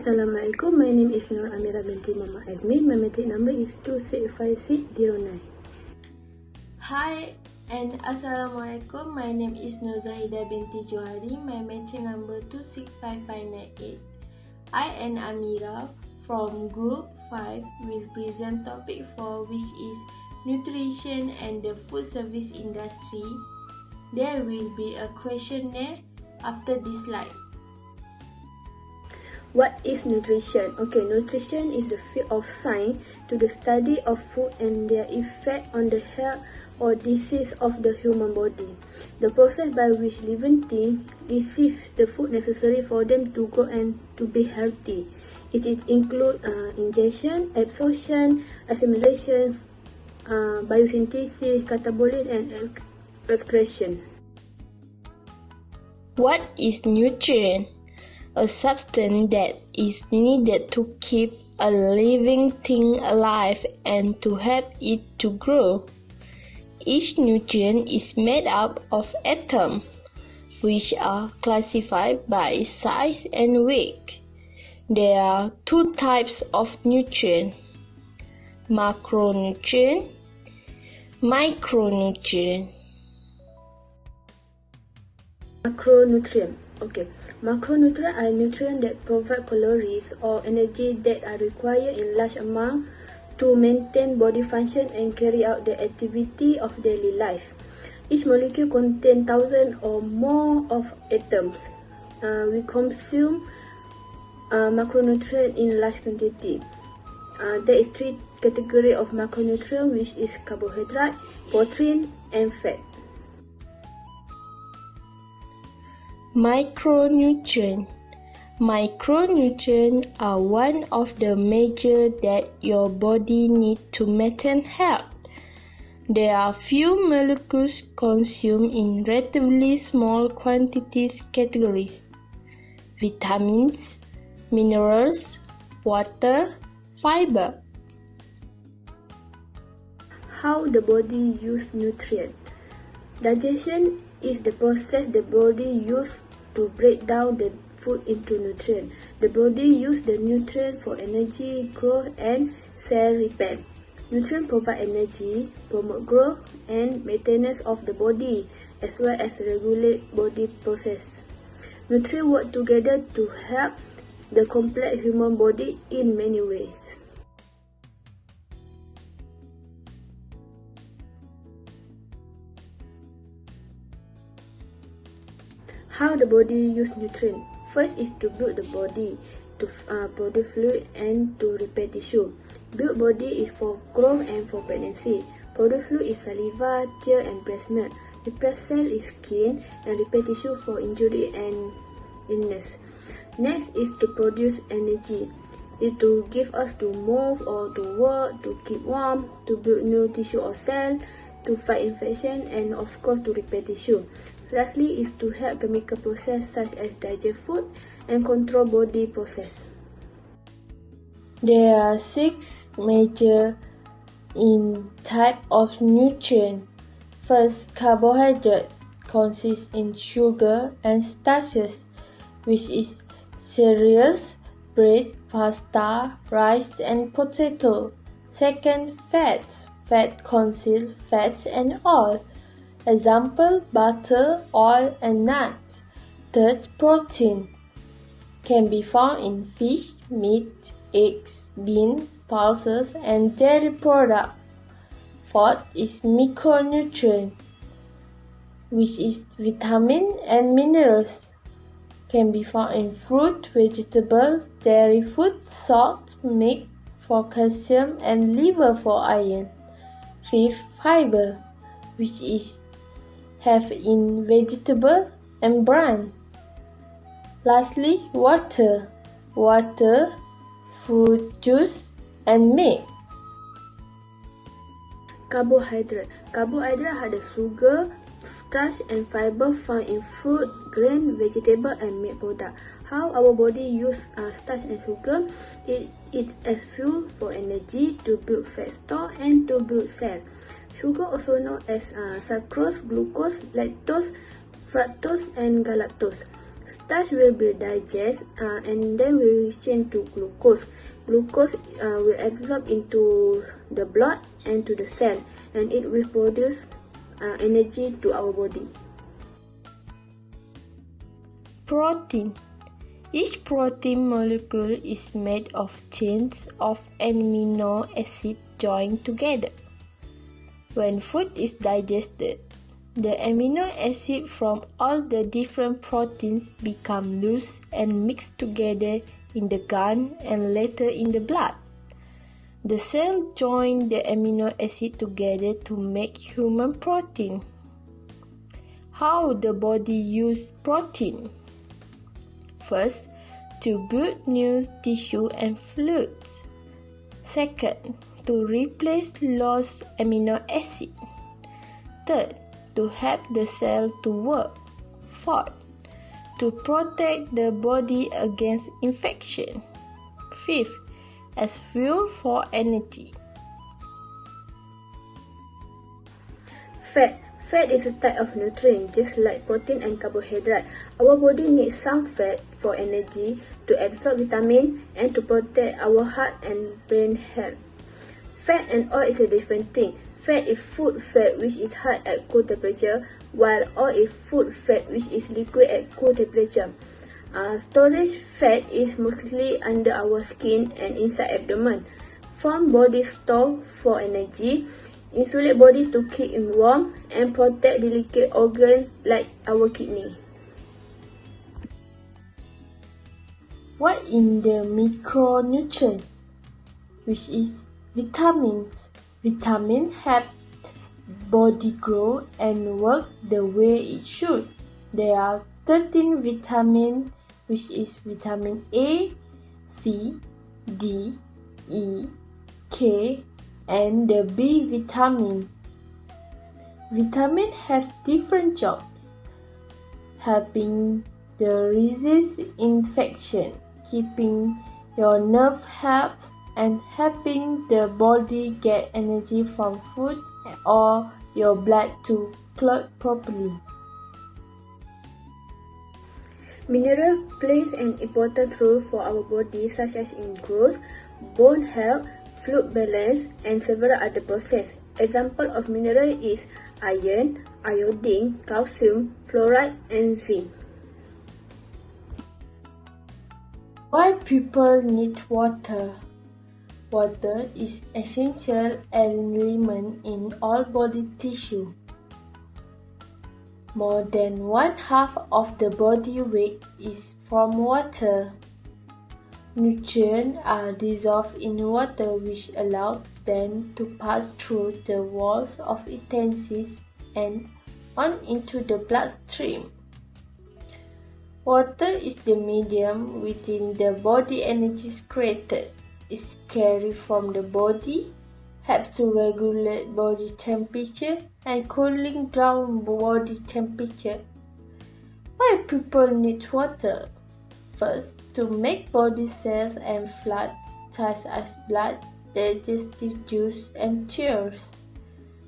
Assalamualaikum, my name is Nur Amira binti Mama Azmi. My metric number is 265609. Hi and Assalamualaikum, my name is Nur Zahida binti Johari. My metric number 265598. I and Amira from Group 5 will present topic 4, which is nutrition and the food service industry. There will be a questionnaire after this slide. What is nutrition? Okay, nutrition is the field of science to the study of food and their effect on the health or disease of the human body. The process by which living things receive the food necessary for them to grow and to be healthy. It includes ingestion, absorption, assimilation, biosynthesis, catabolism, and excretion. What is nutrient? A substance that is needed to keep a living thing alive and to help it to grow. Each nutrient is made up of atoms, which are classified by size and weight. There are two types of nutrients: macronutrient, micronutrient. Macronutrient. Okay. Macronutrients are nutrients that provide calories or energy that are required in large amount to maintain body function and carry out the activity of daily life. Each molecule contains thousands or more of atoms. We consume macronutrients in large quantity. There is three categories of macronutrients, which is carbohydrate, protein, and fat. Micronutrients. Micronutrients are one of the major that your body needs to maintain health. There are few molecules consumed in relatively small quantities categories: vitamins, minerals, water, fiber. How the body uses nutrients. Digestion is the process the body uses to break down the food into nutrients. The body uses the nutrients for energy, growth, and cell repair. Nutrients provide energy, promote growth, and maintenance of the body, as well as regulate body process. Nutrients work together to help the complex human body in many ways. How the body uses nutrients. First is to build the body, to produce fluid and to repair tissue. Build body is for growth and for pregnancy. Produce fluid is saliva, tear, and breast milk. Repair cell is skin, and repair tissue for injury and illness. Next is to produce energy. It to give us to move or to work, to keep warm, to build new tissue or cell, to fight infection, and of course to repair tissue. Lastly is to help chemical process such as digest food and control body process. There are 6 major type of nutrient. First, carbohydrate consists in sugar and starches, which is cereals, bread, pasta, rice, and potato. Second, fats. Fat consists fats and oil. Example, butter, oil, and nuts. Third, protein can be found in fish, meat, eggs, beans, pulses, and dairy products. Fourth is micronutrient, which is vitamin and minerals. Can be found in fruit, vegetable, dairy food, salt, milk for calcium, and liver for iron. Fifth, fiber, which is have in vegetable and bran. Lastly, water. Water, fruit juice, and milk. Carbohydrate. Carbohydrate are the sugar, starch, and fiber found in fruit, grain, vegetable, and meat product. How our body use starch and sugar? It as fuel for energy, to build fat store, and to build cell. Sugar, also known as sucrose, glucose, lactose, fructose, and galactose. Starch will be digested and then will change to glucose. Glucose will absorb into the blood and to the cell, and it will produce energy to our body. Protein. Each protein molecule is made of chains of amino acids joined together. When food is digested, the amino acids from all the different proteins become loose and mixed together in the gut and later in the blood. The cell join the amino acid together to make human protein. How the body use protein? First, to build new tissue and fluids. Second, to replace lost amino acid. Third, to help the cell to work. Fourth, to protect the body against infection. Fifth, as fuel for energy. Fat is a type of nutrient, just like protein and carbohydrate. Our body needs some fat for energy, to absorb vitamin, and to protect our heart and brain health. Fat and oil is a different thing. Fat is food fat which is hard at cool temperature, while oil is food fat which is liquid at cool temperature. Storage fat is mostly under our skin and inside abdomen. Form body store for energy, insulate body to keep it warm, and protect delicate organs like our kidney. What in the micronutrient, which is vitamins? Vitamins help body grow and work the way it should. There are 13 vitamins, which is vitamin A, C, D, E, K, and the B vitamin. Vitamins have different jobs, helping the resist infection, keeping your nerve health, and helping the body get energy from food or your blood to clot properly. Mineral plays an important role for our body, such as in growth, bone health, fluid balance, and several other processes. Example of mineral is iron, iodine, calcium, fluoride, and zinc. Why people need water? Water is essential element in all body tissue. More than one half of the body weight is from water. Nutrients are dissolved in water, which allows them to pass through the walls of intestines and on into the bloodstream. Water is the medium within the body energy is created. Is carried from the body, helps to regulate body temperature and cooling down body temperature. Why people need water? First, to make body cells and fluids such as blood, digestive juice, and tears.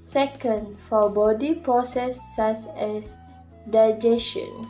Second, for body process such as digestion.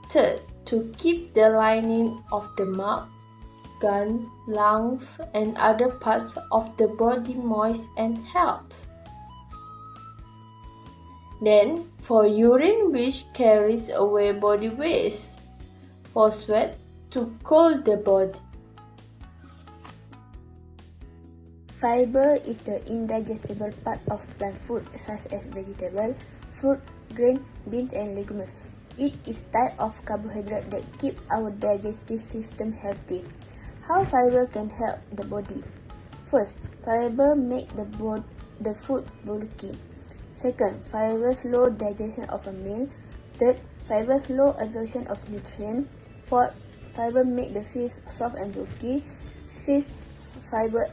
Third, to keep the lining of the mouth, gun, lungs, and other parts of the body moist and healthy. Then, for urine, which carries away body waste. For sweat, to cool the body. Fiber is the indigestible part of plant food, such as vegetable, fruit, grain, beans, and legumes. It is type of carbohydrate that keep our digestive system healthy. How fiber can help the body? First, fiber make the food bulky. Second, fiber slow digestion of a meal. Third, fiber slow absorption of nutrients. Fourth, fiber make the fish soft and bulky. Fifth, fiber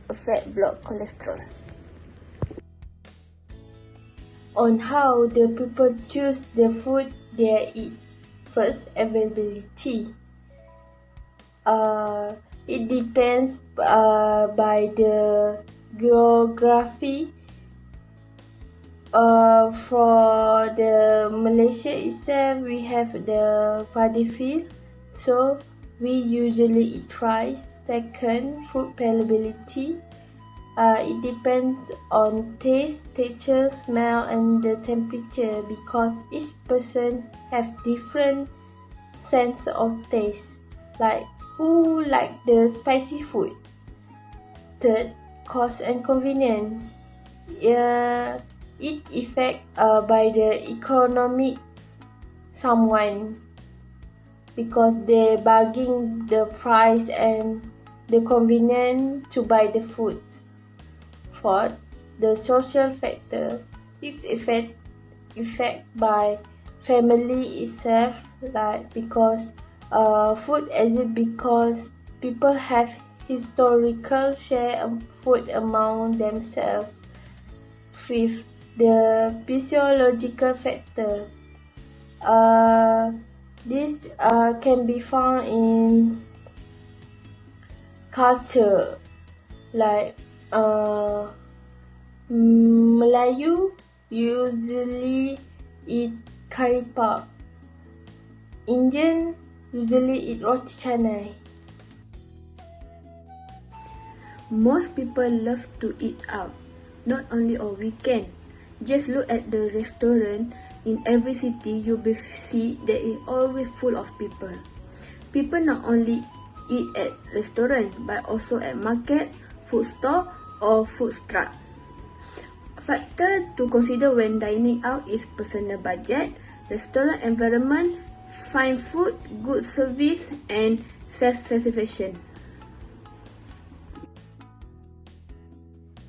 affect blood cholesterol. On how the people choose the food they eat. First, availability. It depends by the geography. For the Malaysia itself, we have the paddy field, so we usually eat rice. Second, food palatability. It depends on taste, texture, smell, and the temperature because each person have different sense of taste. Like who like the spicy food. Third, cost and convenience. It affect by the economic someone because they bargain the price and the convenience to buy the food. Fourth, the social factor is affect by family itself, like because food exists because people have historical share of food among themselves. Fifth, the physiological factor. This can be found in culture, like Melayu usually eat curry puff. Indian usually eat roti canai. Most people love to eat out, not only on weekend. Just look at the restaurant in every city. You will see that it's always full of people. People not only eat at restaurant but also at market, food store or food truck. Factor to consider when dining out is personal budget, restaurant environment, fine food, good service, and self-satisfaction.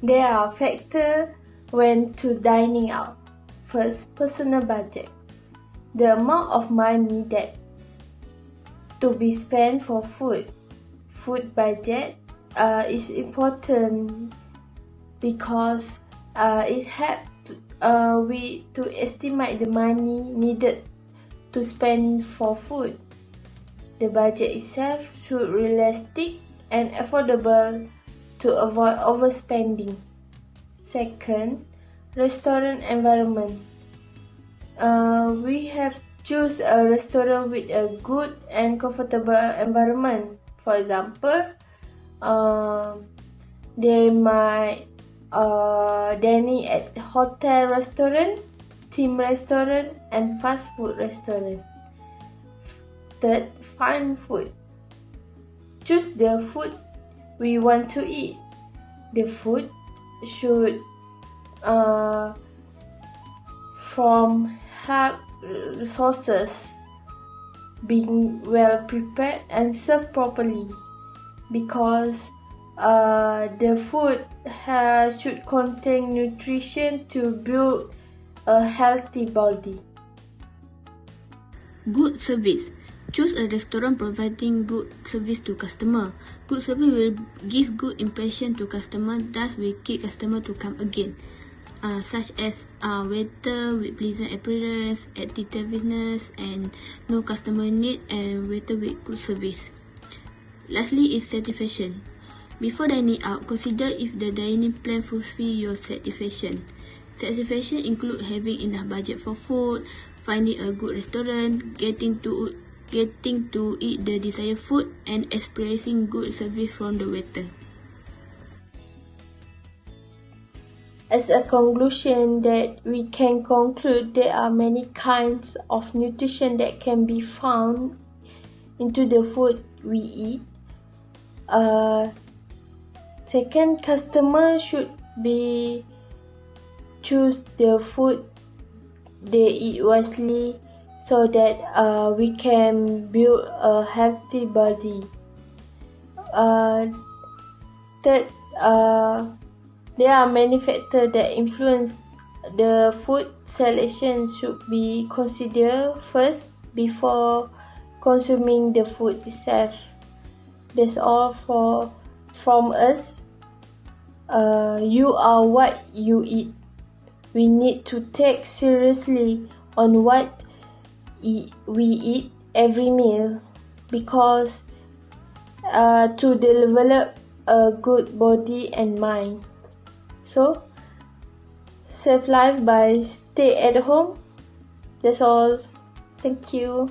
There are factors when to dining out. First, personal budget. The amount of money that to be spent for food. Food budget is important because it helps we to estimate the money needed to spend for food. The budget itself should be realistic and affordable to avoid overspending. Second, restaurant environment. We have choose a restaurant with a good and comfortable environment. For example, they might dining at hotel restaurant, theme restaurant, and fast food restaurant. Third, fine food. Choose the food we want to eat. The food should from health sources, being well prepared and served properly, because the food should contain nutrition to build a healthy body. Good service. Choose a restaurant providing good service to customer. Good service will give good impression to customer, thus will keep customer to come again. Such as waiter with pleasant appearance, attentiveness, and no customer need, and waiter with good service. Lastly is satisfaction. Before dining out, consider if the dining plan fulfill your satisfaction. Satisfaction include having enough budget for food, finding a good restaurant, getting to eat the desired food, and experiencing good service from the waiter. As a conclusion, that we can conclude there are many kinds of nutrition that can be found into the food we eat. Second, customer should be choose the food they eat wisely so that we can build a healthy body. Third, there are many factors that influence the food selection should be considered first before consuming the food itself. That's all from us. You are what you eat. We need to take seriously on what we eat every meal, because to develop a good body and mind. So, save life by stay at home. That's all. Thank you.